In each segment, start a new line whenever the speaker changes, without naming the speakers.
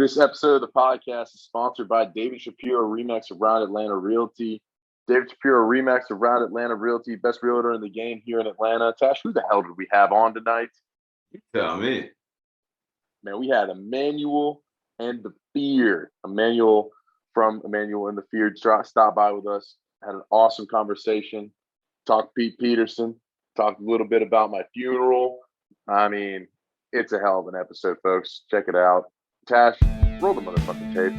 This episode of the podcast is sponsored by David Shapiro Remax Around Atlanta Realty. David Shapiro Remax Around Atlanta Realty, best realtor in the game here in Atlanta. Tash, who the hell did we have on tonight?
Tell me.
Man, we had Emanuel and the Fear. Emanuel from Emanuel and the Fear stopped by with us, had an awesome conversation, talked Pete Peterson, talked a little bit about my funeral. I mean, it's a hell of an episode, folks. Check it out. Tash, roll the motherfucking tape.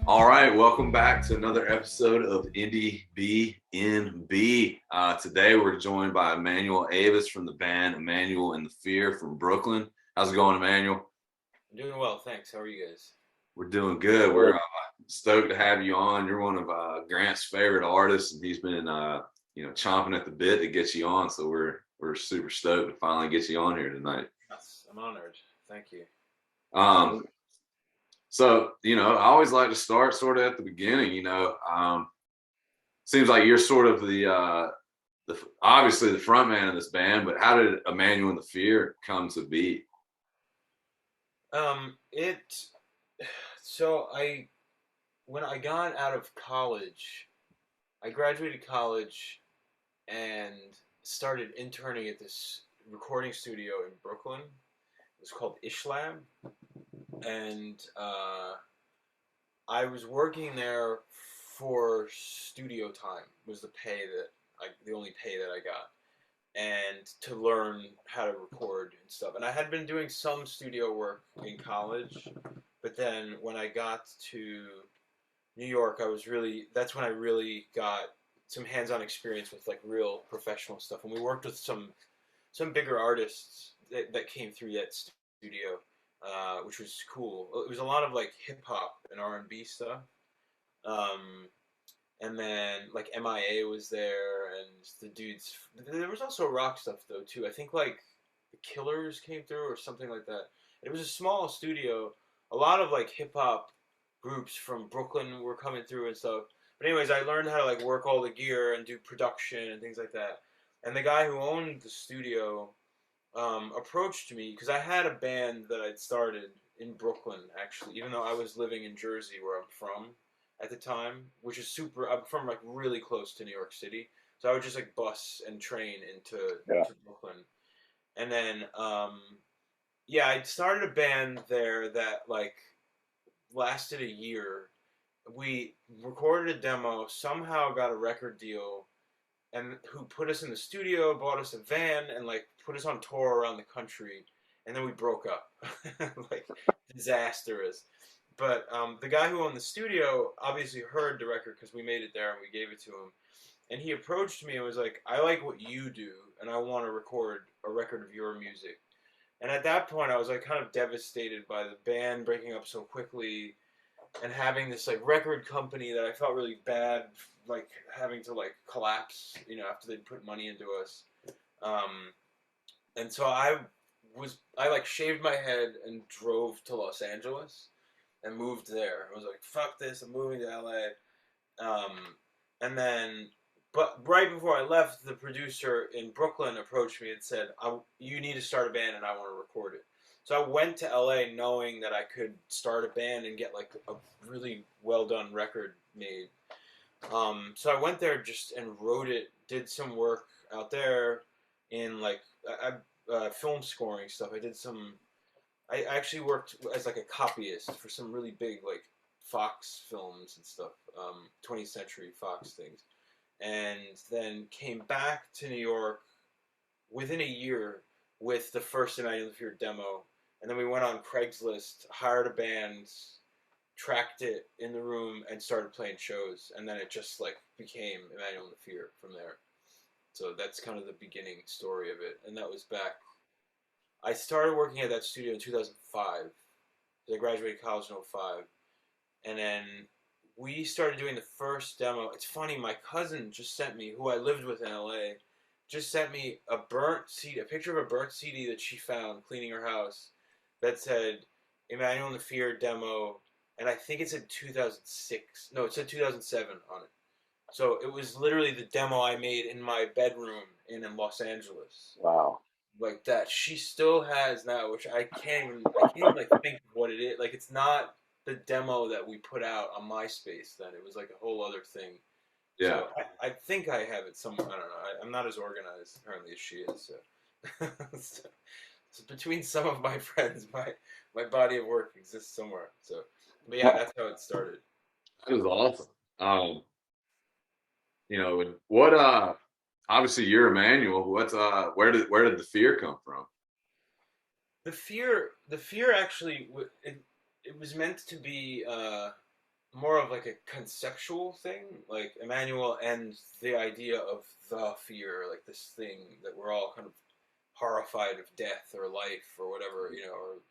All right, welcome back to another episode of Indiebnb. Today we're joined by Emanuel Ayvas from the band Emanuel and the Fear from Brooklyn. How's it going, Emanuel?
I'm doing well, thanks. How are you guys?
We're doing good. We're stoked to have you on. You're one of Grant's favorite artists, and he's been, chomping at the bit to get you on. So we're super stoked to finally get you on here tonight.
Yes, I'm honored. Thank you.
So, I always like to start sort of at the beginning, seems like you're sort of the obviously the front man of this band, but how did Emanuel and the Fear come to be?
When I got out of college, I graduated college and started interning at this recording studio in Brooklyn. It was called Ishlab. And I was working there for studio time was the only pay that I got, and to learn how to record and stuff. And I had been doing some studio work in college, but then when I got to New York, that's when I really got some hands-on experience with like real professional stuff. And we worked with some bigger artists that came through that studio. Which was cool. It was a lot of like hip hop and R&B stuff. And then like MIA was there, and the dudes. There was also rock stuff though too. I think like the Killers came through or something like that. And it was a small studio. A lot of like hip hop groups from Brooklyn were coming through and stuff. But anyways, I learned how to like work all the gear and do production and things like that. And the guy who owned the studio approached me because I had a band that I'd started in Brooklyn, actually, even though I was living in Jersey, where I'm from at the time, which is I'm from like really close to New York City, so I would just like bus and train into Brooklyn. And then I started a band there that like lasted a year. We recorded a demo, somehow got a record deal, and who put us in the studio, bought us a van, and like put us on tour around the country, and then we broke up, like disastrous. But the guy who owned the studio obviously heard the record because we made it there and we gave it to him, and he approached me and was like, "I like what you do, and I want to record a record of your music." And at that point, I was like kind of devastated by the band breaking up so quickly, and having this like record company that I felt really bad, like having to like collapse, after they'd put money into us. And so I like shaved my head and drove to Los Angeles and moved there. I was like, fuck this, I'm moving to LA. But right before I left, the producer in Brooklyn approached me and said, you need to start a band and I want to record it. So I went to LA knowing that I could start a band and get like a really well done record made. So I went there and wrote it, did some work out there in like film scoring stuff. I actually worked as like a copyist for some really big like Fox films and stuff, 20th Century Fox things. And then came back to New York within a year with the first Emanuel and the Fear demo. And then we went on Craigslist, hired a band, tracked it in the room, and started playing shows. And then it just like became Emanuel and the Fear from there. So that's kind of the beginning story of it. And that was back. I started working at that studio in 2005. I graduated college in 2005. And then we started doing the first demo. It's funny, my cousin just sent me, who I lived with in LA, just sent me a picture of a burnt CD that she found cleaning her house that said Emanuel and the Fear demo and I think it said 2006. No, it said 2007 on it. So it was literally the demo I made in my bedroom in Los Angeles.
Wow.
Like that she still has now, which I can't even like think of what it is. Like it's not the demo that we put out on MySpace then. It was like a whole other thing.
Yeah.
So I think I have it somewhere. I don't know. I'm not as organized apparently as she is. So, so between some of my friends, my body of work exists somewhere. So, but yeah, that's how it started.
That is awesome. And what obviously you're Emmanuel. What's where did the fear come from?
The fear actually it was meant to be more of like a conceptual thing, like Emmanuel and the idea of the fear, like this thing that we're all kind of horrified of death or life or whatever, or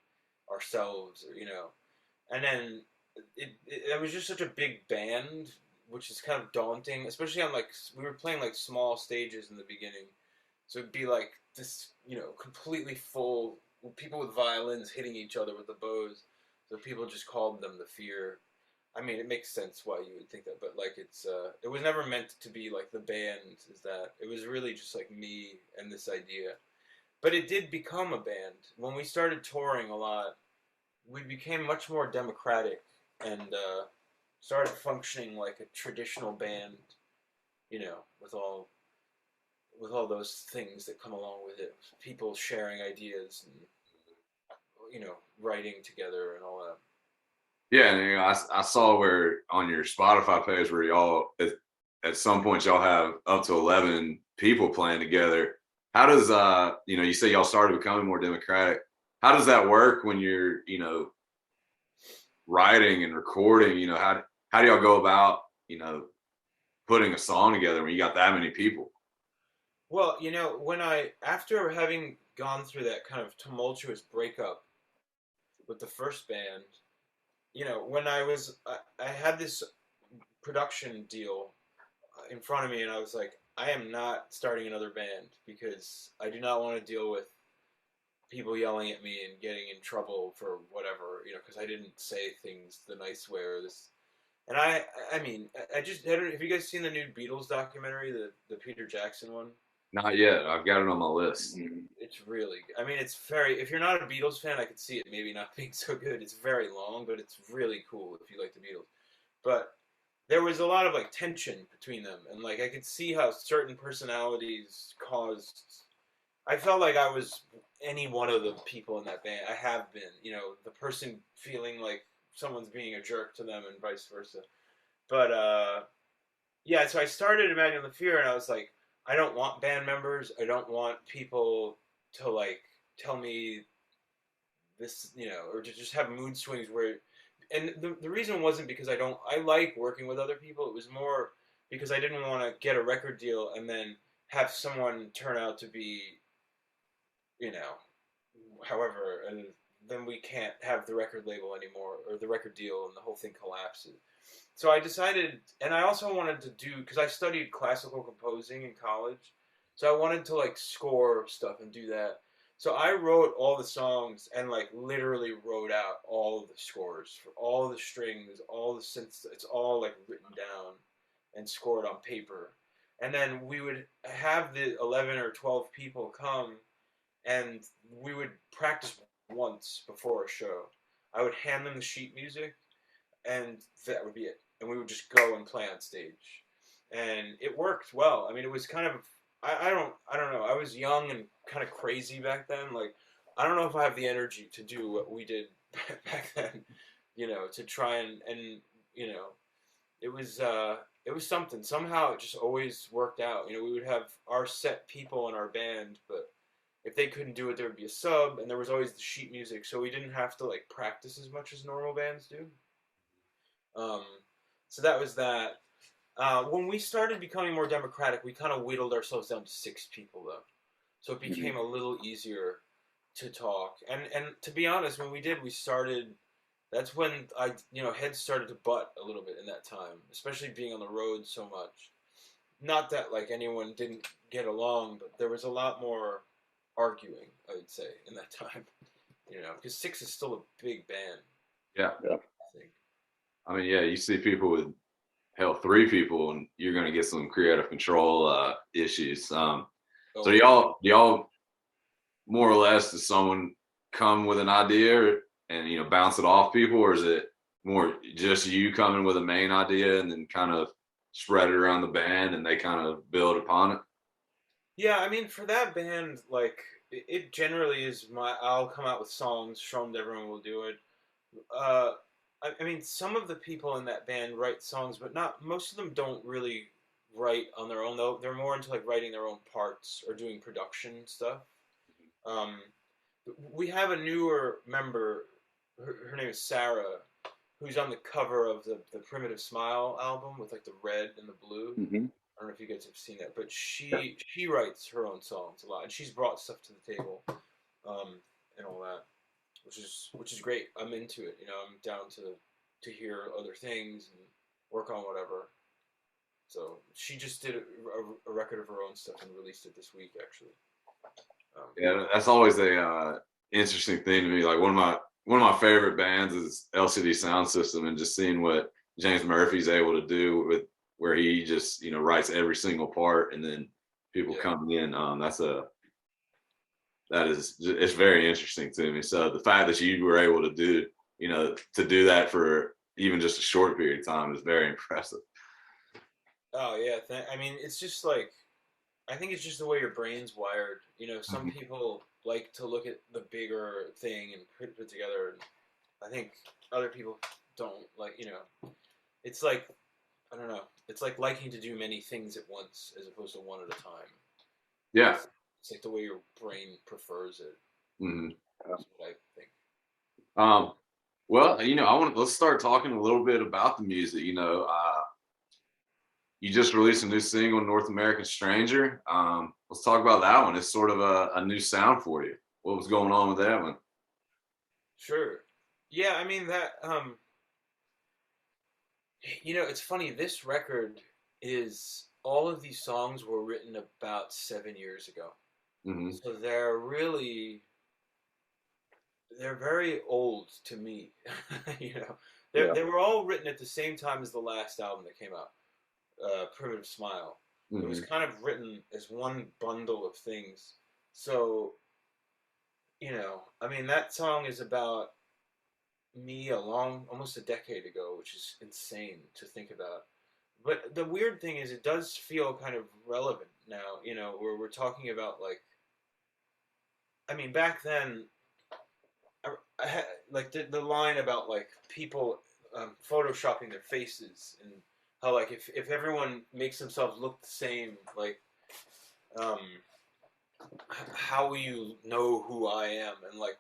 ourselves, and then it was just such a big band, which is kind of daunting, especially on like we were playing like small stages in the beginning, so it'd be like this, completely full people with violins hitting each other with the bows, so people just called them the fear. I mean, it makes sense why you would think that, but like it was never meant to be like the band. Is that it was really just like me and this idea, but it did become a band when we started touring a lot. We became much more democratic and started functioning like a traditional band, with all those things that come along with it. People sharing ideas and writing together and all that.
Yeah, and I saw where on your Spotify page where y'all at some point y'all have up to 11 people playing together. How does you say y'all started becoming more democratic? How does that work when you're writing and recording? How do y'all go about putting a song together when you got that many people?
Well, after having gone through that kind of tumultuous breakup with the first band, when I had this production deal in front of me, and I was like, I am not starting another band because I do not want to deal with people yelling at me and getting in trouble for whatever, because I didn't say things the nice way or this. And I mean, I just I don't. Have you guys seen the new Beatles documentary, the Peter Jackson one?
Not yet. I've got it on my list.
It's really good. I mean, it's very. If you're not a Beatles fan, I could see it maybe not being so good. It's very long, but it's really cool if you like the Beatles. But there was a lot of like tension between them, and like I could see how certain personalities caused. I felt like I was any one of the people in that band. I have been, the person feeling like someone's being a jerk to them and vice versa. But yeah, so I started Emmanuel the Fear, and I was like, I don't want band members. I don't want people to like tell me this, or to just have mood swings where. And the reason wasn't because I like working with other people. It was more because I didn't want to get a record deal and then have someone turn out to be, you know, however, and then we can't have the record label anymore or the record deal, and the whole thing collapses. So I decided, and I also wanted to do, because I studied classical composing in college, so I wanted to like score stuff and do that. So I wrote all the songs and like literally wrote out all of the scores for all the strings, all the synths. It's all like written down and scored on paper. And then we would have the 11 or 12 people come, and we would practice once before a show. I would hand them the sheet music, and that would be it. And we would just go and play on stage, and it worked well. I mean, it was kind of I don't know. I was young and kind of crazy back then. Like, I don't know if I have the energy to do what we did back then. To try and you know, it was something. Somehow it just always worked out. We would have our set people in our band, but if they couldn't do it, there would be a sub, and there was always the sheet music, so we didn't have to like practice as much as normal bands do. Um, so that was that. When we started becoming more democratic, we kind of whittled ourselves down to 6 people, though, so it became a little easier to talk. And to be honest, when we did, we started. That's when heads started to butt a little bit in that time, especially being on the road so much. Not that like anyone didn't get along, but there was a lot more arguing, I would say, in that time. Because 6 is still a big band.
Yeah.
Yeah.
I think.
I mean, yeah, you see people with hell 3 people, and you're going to get some creative control issues. So
Oh,
do y'all more or less, does someone come with an idea and bounce it off people, or is it more just you coming with a main idea and then kind of spread it around the band and they kind of build upon it?
yeah. I mean, for that band, like it generally is I'll come out with songs, show them to everyone, will do it. Uh, I mean, some of the people in that band write songs, but not most of them don't really write on their own. Though they're more into like writing their own parts or doing production stuff. Um, we have a newer member. Her name is Sarah, who's on the cover of the Primitive Smile album with like the red and the blue.
Mm-hmm.
I don't know if you guys have seen that, but she writes her own songs a lot, and she's brought stuff to the table, and all that, which is great. I'm into it. I'm down to hear other things and work on whatever. So she just did a record of her own stuff and released it this week, actually.
Yeah, that's always a interesting thing to me. Like one of my favorite bands is LCD Sound System, and just seeing what James Murphy's able to do with where he just writes every single part, and then people
Yeah.
come in. It's very interesting to me. So the fact that you were able to do that for even just a short period of time is very impressive.
Oh yeah. I mean, it's just like I think it's just the way your brain's wired. Some
Mhm.
people like to look at the bigger thing and put it together. And I think other people don't like. It's like I don't know. It's like liking to do many things at once as opposed to one at a time.
Yeah.
It's like the way your brain prefers it.
Hmm.
Is what I think.
Um, well, let's start talking a little bit about the music. You just released a new single, North American Stranger. Let's talk about that one. It's sort of a new sound for you. What was going on with that one?
Sure. Yeah, I mean that. It's funny. This record is all of these songs were written about 7 years ago,
Hmm.
so they're very old to me. you know,
Yeah.
they were all written at the same time as the last album that came out, Primitive Smile. It was
Hmm.
kind of written as one bundle of things. So, I mean, that song is about me almost a decade ago, which is insane to think about. But the weird thing is, it does feel kind of relevant now, where we're talking about, like, I mean, back then, I had, like, the line about, like, people photoshopping their faces and how, like, if everyone makes themselves look the same, like, um, how will you know who I am? And, like,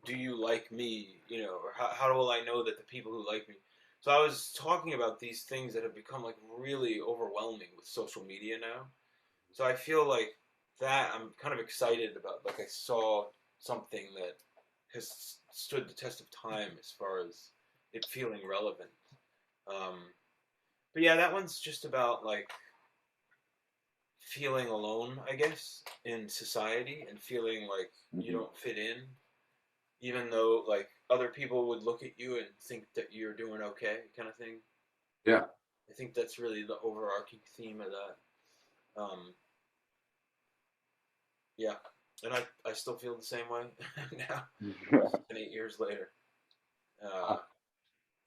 do you like me? Or how will I know that the people who like me? So I was talking about these things that have become like really overwhelming with social media now. So I feel like that I'm kind of excited about. Like I saw something that has stood the test of time as far as it feeling relevant. Um, but yeah, that one's just about like feeling alone, I guess, in society and feeling like you
Mm-hmm.
don't fit in, even though like other people would look at you and think that you're doing okay, kind of thing.
Yeah.
I think that's really the overarching theme of that. Yeah, and I still feel the same way now, 8 years later. Uh,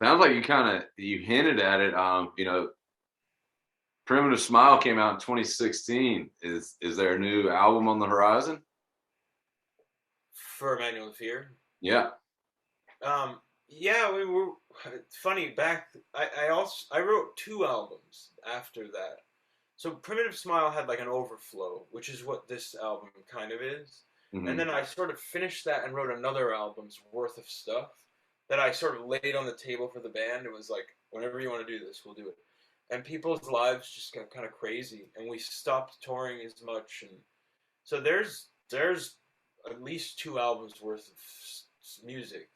Sounds like you hinted at it. Primitive Smile came out in 2016. Is there a new album on the horizon?
for Emanuel the Fear.
Yeah.
Yeah, we were. It's funny. I wrote 2 albums after that. So Primitive Smile had like an overflow, which is what this album kind of is. And
Hmm.
then I sort of finished that and wrote another album's worth of stuff that I sort of laid on the table for the band. It was like, whenever you want to do this, we'll do it. And people's lives just got kind of crazy, and we stopped touring as much. And so there's at least 2 albums worth of music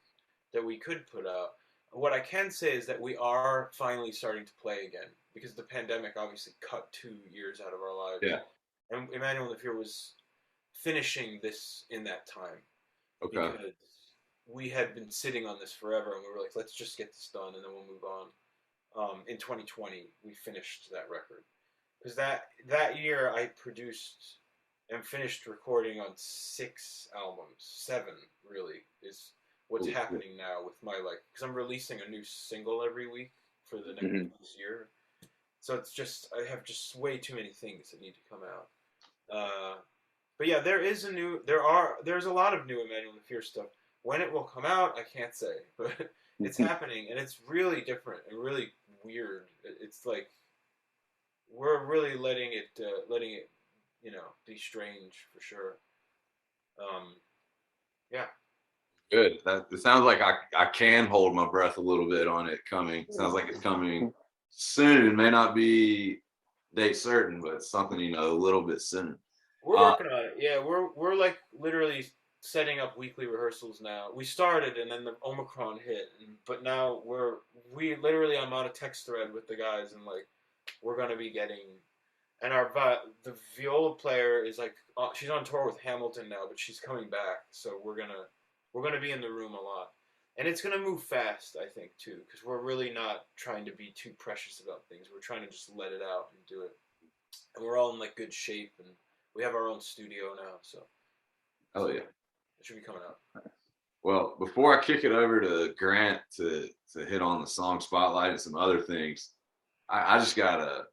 that we could put out. What I can say is that we are finally starting to play again because the pandemic obviously cut 2 years out of our lives,
Yeah.
and Emmanuel the Fear was finishing this in that time
Okay.
because we had been sitting on this forever, and we were like, let's just get this done, and then we'll move on. in 2020 we finished that record, because that year I produced and finished recording on 6 albums. 7 really is what's happening now with my, like, because I'm releasing a new single every week for the next year. So it's just, I have just way too many things that need to come out. But yeah, there's a lot of new Emanuel and the Fear stuff. When it will come out, I can't say, but it's happening, and it's really different and really weird. It's like we're really letting it, be strange for sure. Yeah.
Good. It sounds like I can hold my breath a little bit on it coming. Sounds like it's coming soon. May not be date certain, but it's something, a little bit soon.
We're working on it. Yeah, we're like literally setting up weekly rehearsals now. We started, and then the Omicron hit, but now we literally, I'm on a text thread with the guys, and like we're gonna be getting, and the viola player is like, she's on tour with Hamilton now, but she's coming back, so we're gonna be in the room a lot, and it's gonna move fast, I think, too, because we're really not trying to be too precious about things. We're trying to just let it out and do it, and we're all in like good shape, and we have our own studio now, so.
Oh yeah,
it should be coming out.
Well, before I kick it over to Grant to hit on the song spotlight and some other things, I just gotta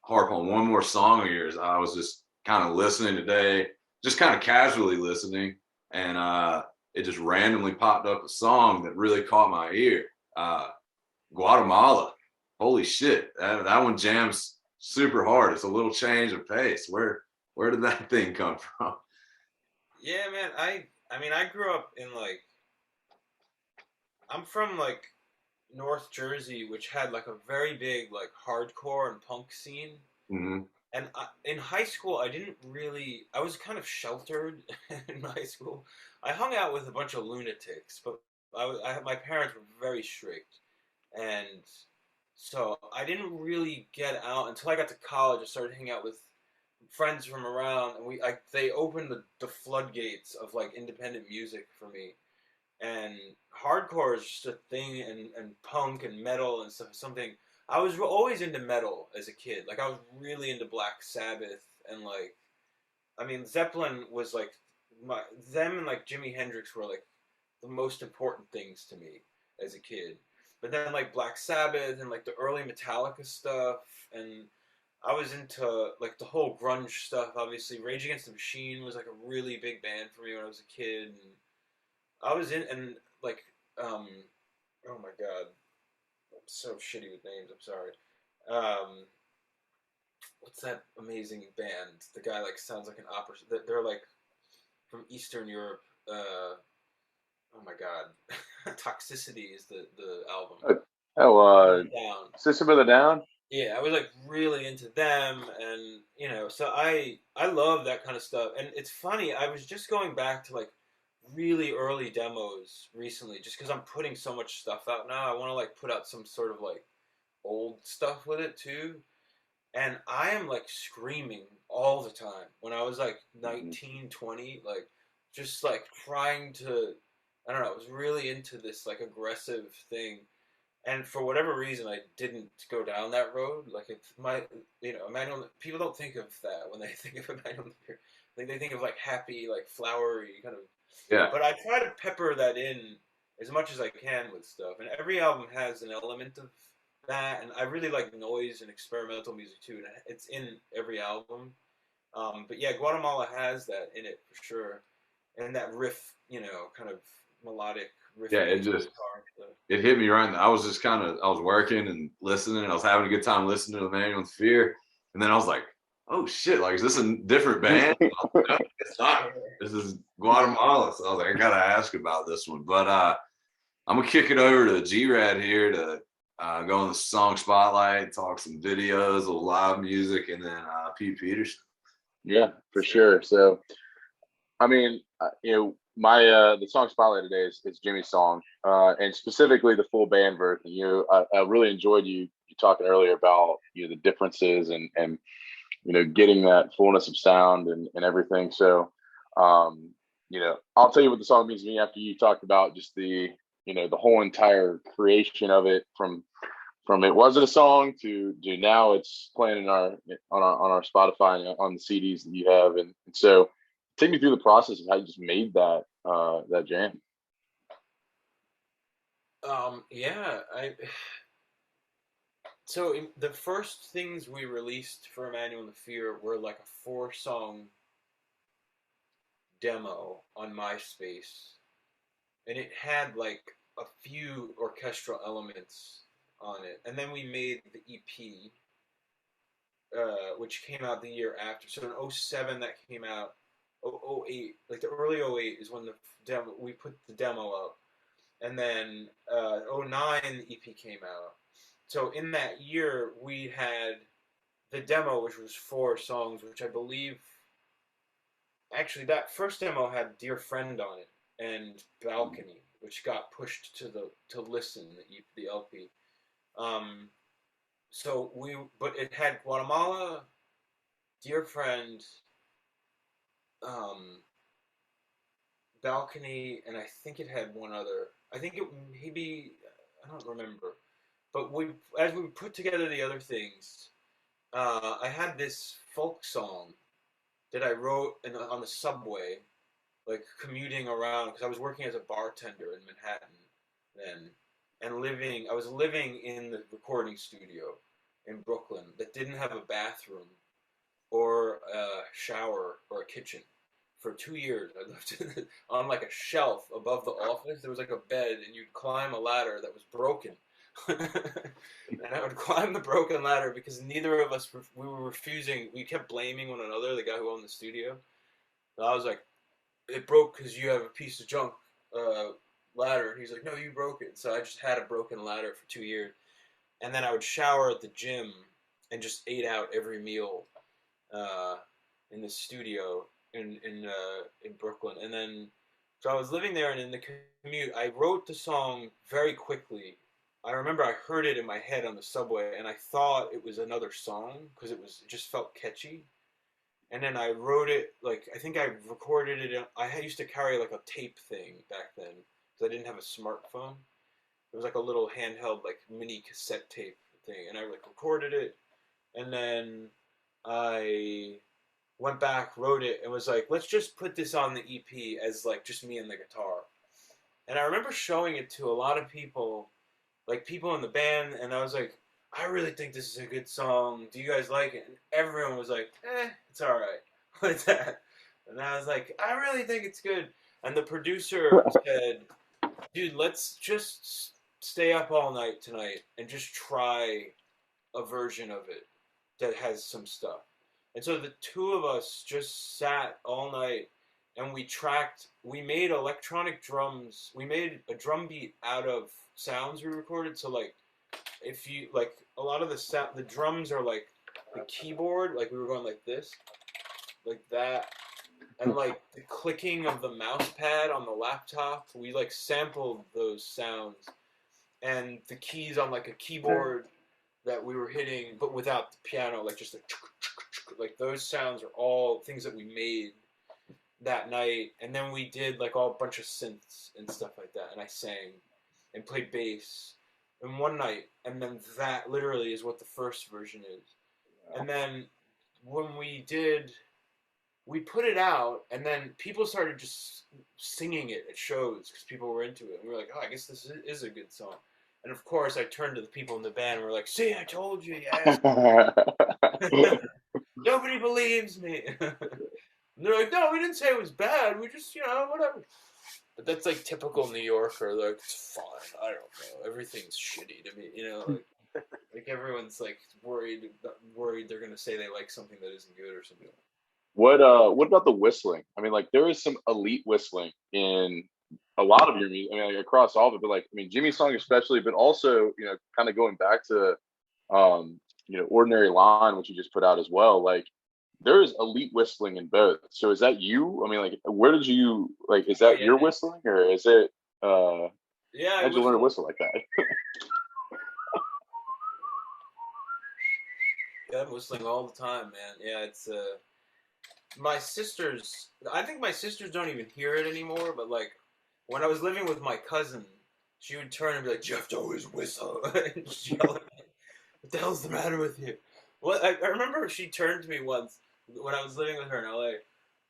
harp on one more song of yours. I was just kind of listening today, just kind of casually listening, and it just randomly popped up a song that really caught my ear. Guatemala. Holy shit, that one jams super hard. It's a little change of pace. Where did that thing come from?
Yeah, man. I mean, I grew up in like, I'm from like North Jersey, which had like a very big like hardcore and punk scene.
Mm-hmm.
And in high school, I was kind of sheltered in high school. I hung out with a bunch of lunatics, but my parents were very strict. And so I didn't really get out until I got to college. I started hanging out with friends from around, and they opened the floodgates of like independent music for me. And hardcore is just a thing, and punk and metal and stuff. Something I was always into metal as a kid. Like I was really into Black Sabbath, and like, I mean, Zeppelin was like them, and like Jimi Hendrix were like the most important things to me as a kid. But then like Black Sabbath and like the early Metallica stuff, and I was into like the whole grunge stuff. Obviously, Rage Against the Machine was like a really big band for me when I was a kid. And I was in, and like, oh my god, I'm so shitty with names. I'm sorry. Um, what's that amazing band? The guy like sounds like an opera. They're like from Eastern Europe. Oh my god, Toxicity is the album. Down.
System of the Down.
Yeah, I was like really into them, and so I love that kind of stuff. And it's funny, I was just going back to like really early demos recently, just because I'm putting so much stuff out now. I want to like put out some sort of like old stuff with it too. And I am like screaming all the time. When I was like 19, 20, like just like trying to, I don't know, I was really into this like aggressive thing. And for whatever reason, I didn't go down that road. Like it's Emanuel. People don't think of that when they think of Emanuel. Like they think of like happy, like flowery kind of.
Yeah.
But I try to pepper that in as much as I can with stuff. And every album has an element of that. And I really like noise and experimental music too. And it's in every album. But yeah, Guatemala has that in it for sure. And that riff, kind of melodic riff.
Yeah, it hit me right. I was just I was working and listening, and I was having a good time listening to Emanuel and Fear. And then I was like, oh shit, like, is this a different band? Like, no, it's not. This is Guatemala. So I was like, I gotta ask about this one. But I'm gonna kick it over to G-Rad here to go on the song spotlight, talk some videos, a little live music, and then Pete Peterson.
Yeah, for sure. So, I mean, my the song spotlight today is Jimmy's song, and specifically the full band version. I really enjoyed you talking earlier about the differences and getting that fullness of sound and everything. So, I'll tell you what the song means to me after you talked about just the the whole entire creation of it from from it wasn't a song to now it's playing in our Spotify and on the CDs that you have, and so take me through the process of how you just made that jam.
Yeah, so the first things we released for Emanuel and the Fear were like a 4-song demo on MySpace, and it had like a few orchestral elements on it, and then we made the EP, which came out the year after. So in '07 that came out. '08, like the early '08 is when the demo we put the demo up, and then '09 the EP came out. So in that year we had the demo, which was 4 songs, which I believe actually that first demo had "Dear Friend" on it and "Balcony," which got pushed to listen the LP. Um, but it had Guatemala, "Dear Friend," um, "Balcony," and I think it had one other. I think it maybe I don't remember. But as we put together the other things, I had this folk song that I wrote on the subway, like commuting around, because I was working as a bartender in Manhattan then, and I was living in the recording studio in Brooklyn that didn't have a bathroom or a shower or a kitchen. For 2 years, I lived on like a shelf above the office. There was like a bed, and you'd climb a ladder that was broken. And I would climb the broken ladder because neither of us we were refusing. We kept blaming one another. The guy who owned the studio. And I was like, "It broke because you have a piece of junk ladder." And he's like, "No, you broke it." So I just had a broken ladder for 2 years, and then I would shower at the gym and just ate out every meal in the studio in Brooklyn. And then so I was living there, and in the commute, I wrote the song very quickly. I remember I heard it in my head on the subway, and I thought it was another song because it just felt catchy. And then I wrote it like I think I recorded it. I used to carry like a tape thing back then because I didn't have a smartphone. It was like a little handheld like mini cassette tape thing, and I like recorded it, and then I went back, wrote it, and was like, let's just put this on the EP as like just me and the guitar. And I remember showing it to a lot of people, like people in the band, and I was like, I really think this is a good song. Do you guys like it? And everyone was like, it's all right. Like that. And I was like, I really think it's good. And the producer said, dude, let's just stay up all night tonight and just try a version of it that has some stuff. And so the two of us just sat all night and we made electronic drums. We made a drum beat out of sounds we recorded. So like, if you like a lot of the drums are like the keyboard, like we were going like this, like that, and like the clicking of the mouse pad on the laptop. We like sampled those sounds, and the keys on like a keyboard that we were hitting, but without the piano, like just like those sounds are all things that we made that night. And then we did like all a bunch of synths and stuff like that, and I sang and played bass in one night, and then that literally is what the first version is. And then when we put it out, and then people started just singing it at shows because people were into it. And we were like, oh, I guess this is a good song. And of course, I turned to the people in the band and we're like, see, I told you, yes. Nobody believes me. And they're like, no, we didn't say it was bad. We just, whatever. But that's like typical New Yorker. Like, it's fine. I don't know. Everything's shitty to me. Like everyone's like worried they're gonna say they like something that isn't good or something.
What about the whistling? I mean, like there is some elite whistling in a lot of your music. I mean, like, across all of it, but like I mean, Jimmy's song especially, but also kind of going back to Ordinary Line, which you just put out as well. Like there is elite whistling in both. So is that you? I mean, like where did you like? Is that your whistling or is it?
Yeah,
how'd you learn to whistle like that?
Yeah, I'm whistling all the time, man. Yeah, it's my sisters. I think my sisters don't even hear it anymore. But like when I was living with my cousin, she would turn and be like, "You have to always whistle," and yell at me. what the hell's the matter with you? Well, I remember she turned to me once when I was living with her in LA,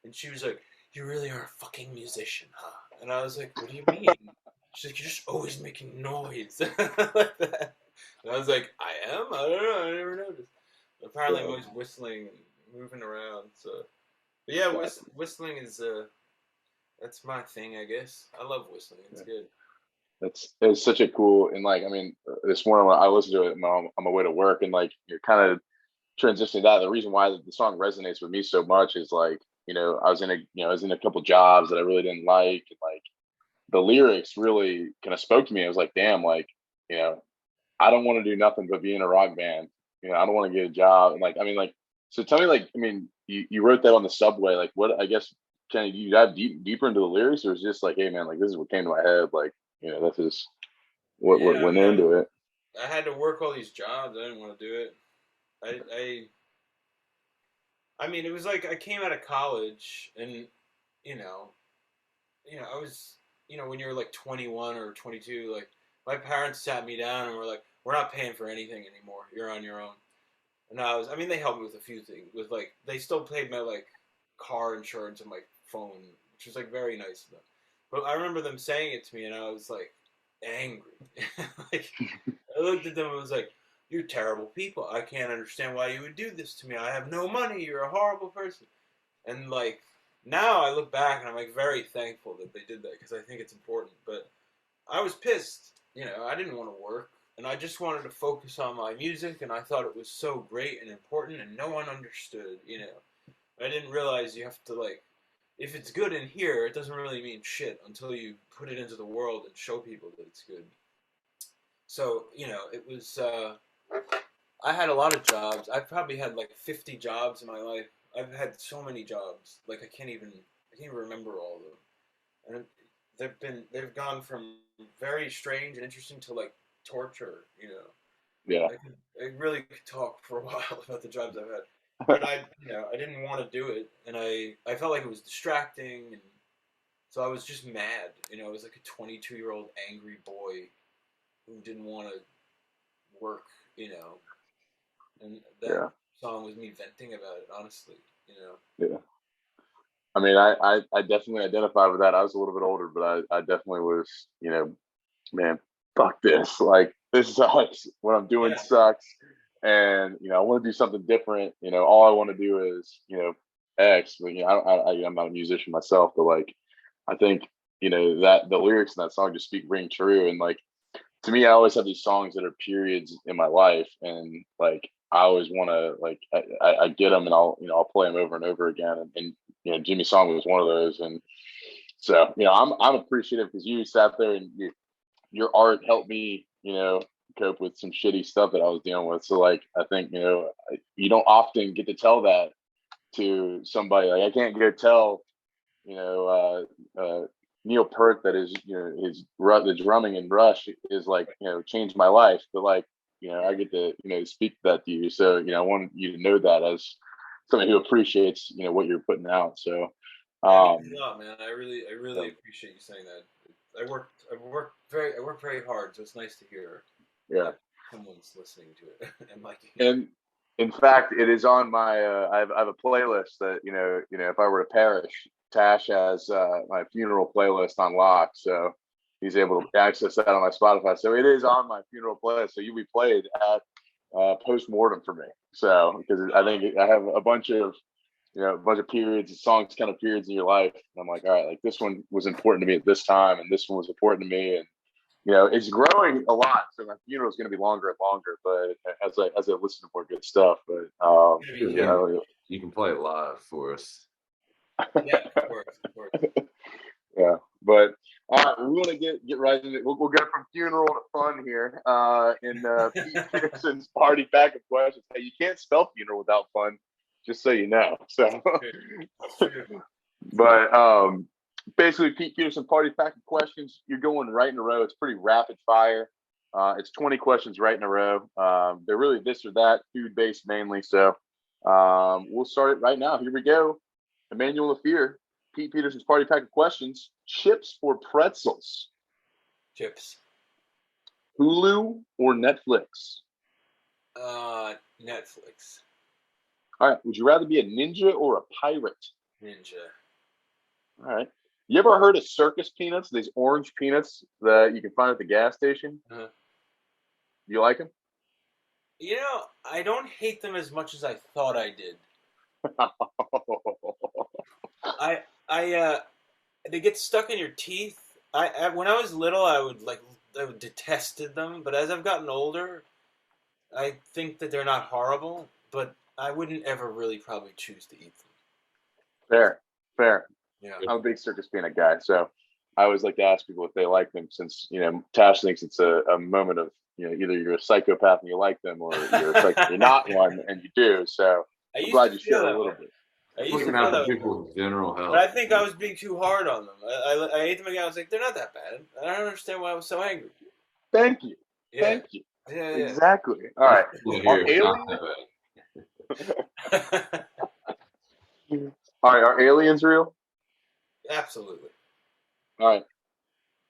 and she was like, "You really are a fucking musician, huh?" And I was like, "What do you mean?" She's like, "You're just always making noise." Like that. And I was like, "I am? I don't know. I never noticed." Apparently, I'm always whistling and moving around. So, but yeah, whistling is that's my thing, I guess. I love whistling. It's good.
It's such a cool, and like, I mean, this morning when I listened to it on my way to work, and like you're kind of transitioning that. The reason why the song resonates with me so much is like, I was in a couple jobs that I really didn't like, and like the lyrics really kind of spoke to me. I was like, damn, like, you know, I don't want to do nothing but be in a rock band. I don't want to get a job. And like, I mean, like, so tell me, like, I mean, you wrote that on the subway. Like, what, I guess, kind of, you dive deeper into the lyrics, or is just like, hey, man, like, this is what came to my head. Like, this is what
Yeah,
went into it.
I had to work all these jobs. I didn't want to do it. I mean, it was like I came out of college, and you know, I was, when you're like 21 or 22, like my parents sat me down and were like, "We're not paying for anything anymore. You're on your own." And I mean, they helped me with a few things. With like, they still paid my like car insurance and my phone, which was like very nice of them. But I remember them saying it to me, and I was like angry. Like I looked at them and was like, "You're terrible people. I can't understand why you would do this to me. I have no money. You're a horrible person." And like now I look back and I'm like very thankful that they did that because I think it's important. But I was pissed. I didn't want to work and I just wanted to focus on my music and I thought it was so great and important and no one understood. I didn't realize you have to like if it's good in here, it doesn't really mean shit until you put it into the world and show people that it's good. So, it was I had a lot of jobs. I've probably had like 50 jobs in my life. I've had so many jobs. Like I can't even remember all of them. And they've gone from very strange and interesting to like torture.
Yeah.
I really could talk for a while about the jobs I've had. But I didn't want to do it and I felt like it was distracting and so I was just mad. I was like a 22-year-old angry boy who didn't want to work, you know, and that
Yeah.
song was me venting about it, honestly.
Yeah. I mean, I definitely identify with that. I was a little bit older, but I definitely was, man, fuck this. Like, this sucks. What I'm doing
Yeah,
sucks. And, I want to do something different. All I want to do is, X. But, I'm not a musician myself, but like, I think, that the lyrics in that song just ring true. And like, to me, I always have these songs that are periods in my life. And like, I always want to, like, I get them and I'll play them over and over again. And Jimmy's song was one of those. And so, I'm appreciative because you sat there and your art helped me, cope with some shitty stuff that I was dealing with. So like, I think, you don't often get to tell that to somebody. Like I can't go tell, you know, Neil Peart that is, the drumming in Rush is like, changed my life. But like, I get to, speak that to you. So, I want you to know that as somebody who appreciates, what you're putting out. So,
yeah, it means a lot, man. I really
so,
appreciate you saying that. I worked very hard, so it's nice to hear
yeah.
that someone's listening to it and liking it.
And in fact, it is on my. I have a playlist that if I were to perish, Tash has my funeral playlist on lock, so he's able to access that on my Spotify. So it is on my funeral playlist. So you'll be played at post mortem for me. So because I think I have a bunch of periods, songs, kind of periods in your life. And I'm like, all right, like this one was important to me at this time, and this one was important to me, and it's growing a lot. So my funeral is going to be longer and longer, but as I listen to more good stuff, but
Yeah,
You can play it live for us.
yeah, of course, of course.
yeah. But all right, we want to get right into it. We'll go from funeral to fun here. In Pete Peterson's party pack of questions. Hey, you can't spell funeral without fun, just so you know. So,
That's true.
but basically, Pete Peterson party pack of questions. You're going right in a row. It's pretty rapid fire. It's 20 questions right in a row. They're really this or that, food based mainly. So we'll start it right now. Here we go. Emanuel Fear, Pete Peterson's party pack of questions. Chips or pretzels?
Chips.
Hulu or Netflix?
Netflix.
All right. Would you rather be a ninja or a pirate?
Ninja.
All right. You ever heard of circus peanuts? These orange peanuts that you can find at the gas station.
Uh-huh.
You like them?
I don't hate them as much as I thought I did. I they get stuck in your teeth. When I was little, I would detested them, but as I've gotten older, I think that they're not horrible, but I wouldn't ever really probably choose to eat them.
Fair.
Yeah.
I'm a big circus peanut guy, so I always like to ask people if they like them, since Tash thinks it's a moment of either you're a psychopath and you like them, or you're not one and you do. So
I
I'm
used to
glad you
feel
share a
that
little
way.
bit.
I
Just
used to
looking
feel
out
that
for
way.
people's general health.
But I think I was being too hard on them. I ate them again. I was like, they're not that bad. I don't understand why I was so angry.
Thank you.
Yeah.
Thank you.
Yeah.
Exactly. All right.
Yeah,
Are
here, it's not
aliens?
that bad.
All right. Are aliens real?
Absolutely.
All right.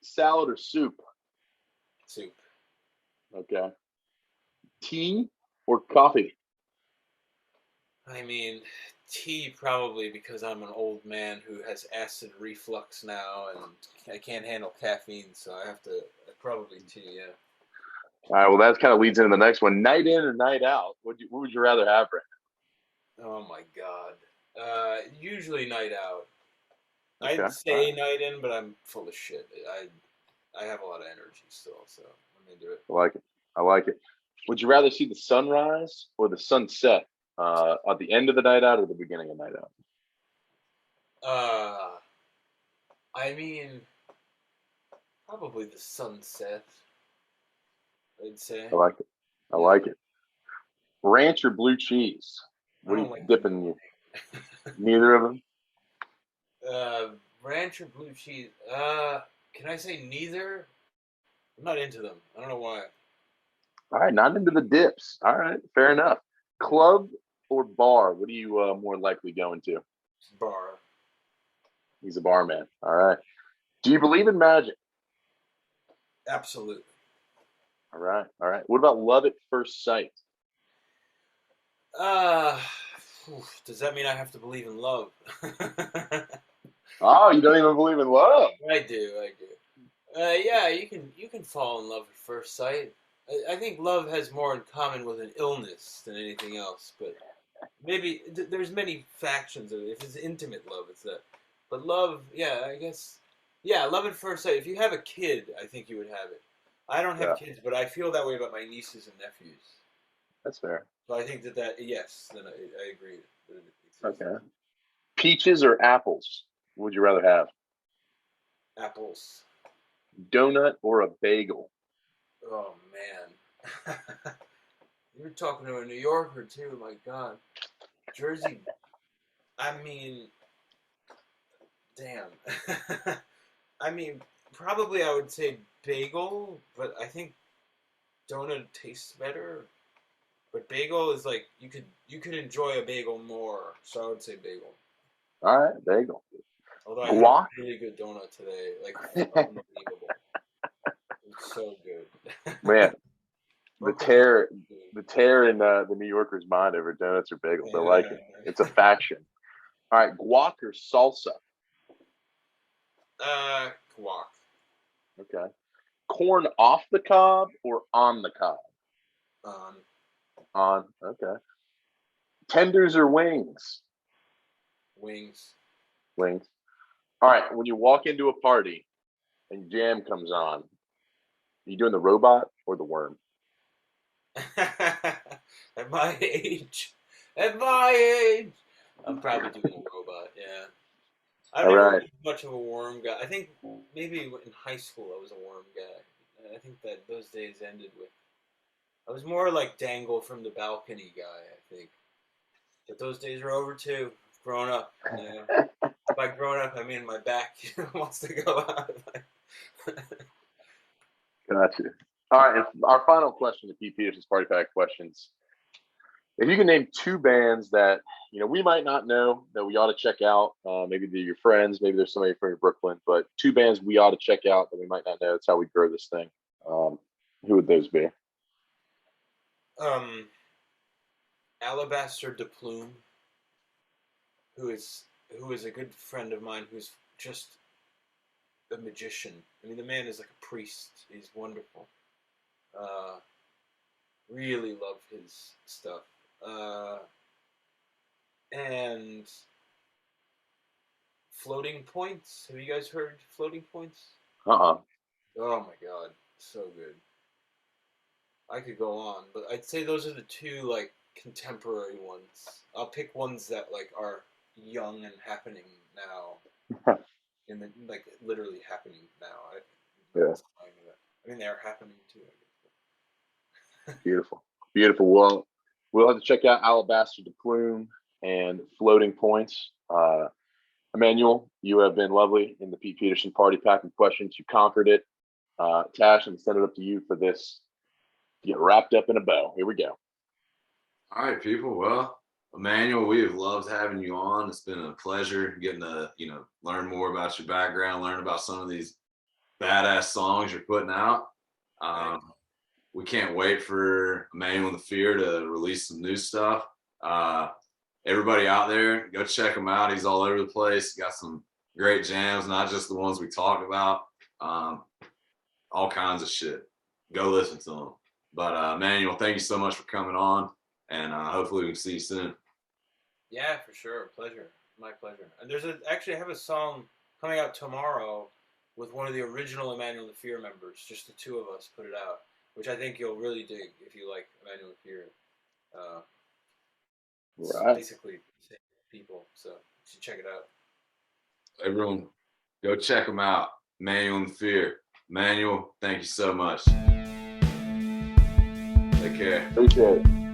Salad or soup?
Soup.
Okay. Tea or coffee?
I mean, tea probably, because I'm an old man who has acid reflux now and I can't handle caffeine, so I have to probably tea. Yeah.
All right. Well, that kind of leads into the next one. Night in or night out? What would you rather have, Brandon?
Oh my god. Usually night out.
Okay.
I'd say night in, but I'm full of shit. I have a lot of energy still, so I'm into it.
I like it. Would you rather see the sunrise or the sunset at the end of the night out or the beginning of night out?
I mean, probably the sunset, I'd say.
I like it. I like it. Ranch or blue cheese?
I
What are
don't
you
like
dipping you? Neither of them?
ranch or blue cheese. Can I say neither? I'm not into them. I don't know why.
All right, not into the dips. All right, fair enough. Club or bar? What are you more likely going to?
Bar.
He's a barman. All right. Do you believe in magic?
Absolutely.
All right. All right. What about love at first sight?
Uh, does that mean I have to believe in love?
Oh, you don't even believe in love.
I do. Yeah, you can fall in love at first sight. I think love has more in common with an illness than anything else. But maybe there's many factions of it. If it's intimate love, it's that. But love, yeah, I guess, yeah, love at first sight. If you have a kid, I think you would have it. I don't have
Yeah,
kids, but I feel that way about my nieces and nephews.
that's fair.
So I think that yes, then I agree that it exists.
Okay. Peaches or apples? What would you rather have?
Apples.
Donut or a bagel?
Oh man. You're talking to a New Yorker too, my God. Jersey, I mean, damn. I mean, probably I would say bagel, but I think donut tastes better. But bagel is like you could enjoy a bagel more, so I would say bagel.
All right, bagel.
Although I had a
Guac?
really good donut today, like unbelievable. It's so good.
Man, the
Brooklyn has
tear
good
the tear in the New Yorker's mind over donuts or bagels. I like it.
food.
It's a faction. All right, guac or salsa?
Guac.
Okay. Corn off the cob or on the cob?
Um,
On. Okay. Tenders or wings?
Wings.
Wings. All right. When you walk into a party and jam comes on, are you doing the robot or the worm?
At my age. At my age. I'm probably doing a robot, yeah. I've
All
never
right.
been much of a worm guy. I think maybe in high school I was a worm guy. I think that those days ended with. I was more like dangle from the balcony guy, I think. But those days are over too. I've grown up. By grown up, I mean my back wants to go out.
Gotcha. All right. Our final question to Pete Peterson's Party Pack questions. If you can name two bands that we might not know that we ought to check out, maybe they're your friends, maybe there's somebody from Brooklyn, but two bands we ought to check out that we might not know. That's how we grow this thing. Who would those be?
Alabaster de Plume, who is a good friend of mine, who's just a magician. I mean, the man is like a priest. He's wonderful. Really love his stuff. And Floating Points. Have you guys heard Floating Points?
Uh-uh.
Oh my god, so good. I could go on, but I'd say those are the two like contemporary ones. I'll pick ones that like are young and happening now. In the like literally happening now.
Yeah.
I mean, they're happening too. I guess.
Beautiful. Beautiful. Well, we'll have to check out Alabaster de Plume and Floating Points. Emanuel, you have been lovely in the Pete Peterson Party Packing Questions. You conquered it. Tash, I'm sending it up to you for this to get wrapped up in a bow. Here we go.
All right, people. Well, Emanuel, we have loved having you on. It's been a pleasure getting to, learn more about your background, learn about some of these badass songs you're putting out. We can't wait for Emanuel the Fear to release some new stuff. Everybody out there, go check him out. He's all over the place. Got some great jams, not just the ones we talked about. All kinds of shit. Go listen to him. But Emanuel, thank you so much for coming on, and hopefully we can see you soon.
Yeah, for sure. Pleasure. My pleasure. And actually I have a song coming out tomorrow with one of the original Emanuel the Fear members. Just the two of us put it out, which I think you'll really dig if you like Emanuel the Fear.
Right.
Basically, people. So you should check it out.
Everyone, go check him out. Emanuel the Fear. Emanuel, thank you so much. Take care.
Appreciate it.